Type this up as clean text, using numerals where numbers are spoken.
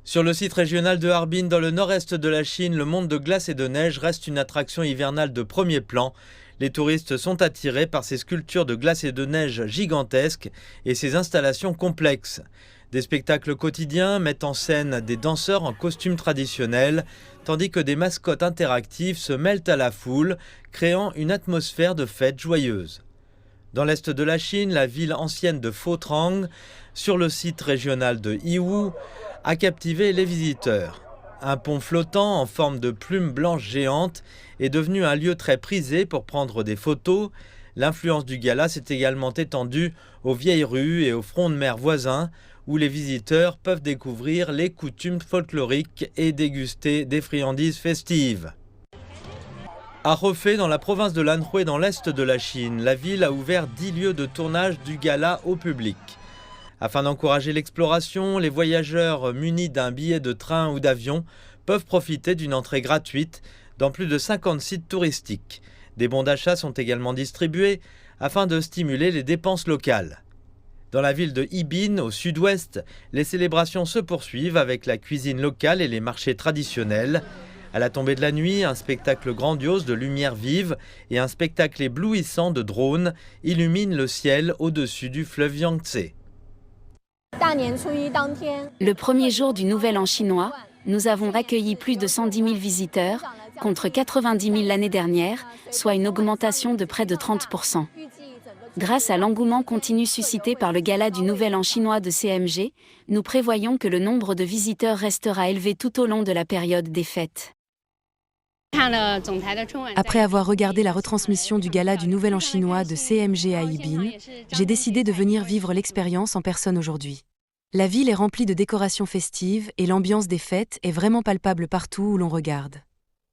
Sur le site régional de Harbin, dans le nord-est de la Chine, le monde de glace et de neige reste une attraction hivernale de premier plan. Les touristes sont attirés par ces sculptures de glace et de neige gigantesques et ces installations complexes. Des spectacles quotidiens mettent en scène des danseurs en costumes traditionnels, tandis que des mascottes interactives se mêlent à la foule, créant une atmosphère de fête joyeuse. Dans l'est de la Chine, la ville ancienne de Fotrang, sur le site régional de Yiwu, a captivé les visiteurs. Un pont flottant en forme de plume blanche géante est devenu un lieu très prisé pour prendre des photos. L'influence du gala s'est également étendue aux vieilles rues et aux fronts de mer voisins, où les visiteurs peuvent découvrir les coutumes folkloriques et déguster des friandises festives. À Hefei, dans la province de l'Anhui, dans l'est de la Chine, la ville a ouvert 10 lieux de tournage du gala au public. Afin d'encourager l'exploration, les voyageurs munis d'un billet de train ou d'avion peuvent profiter d'une entrée gratuite dans plus de 50 sites touristiques. Des bons d'achat sont également distribués afin de stimuler les dépenses locales. Dans la ville de Harbin, au sud-ouest, les célébrations se poursuivent avec la cuisine locale et les marchés traditionnels. À la tombée de la nuit, un spectacle grandiose de lumière vive et un spectacle éblouissant de drones illuminent le ciel au-dessus du fleuve Yangtze. Le premier jour du Nouvel An chinois, nous avons accueilli plus de 110 000 visiteurs, contre 90 000 l'année dernière, soit une augmentation de près de 30%. Grâce à l'engouement continu suscité par le gala du Nouvel An chinois de CMG, nous prévoyons que le nombre de visiteurs restera élevé tout au long de la période des fêtes. Après avoir regardé la retransmission du gala du Nouvel An chinois de CMG à Harbin, j'ai décidé de venir vivre l'expérience en personne aujourd'hui. La ville est remplie de décorations festives et l'ambiance des fêtes est vraiment palpable partout où l'on regarde.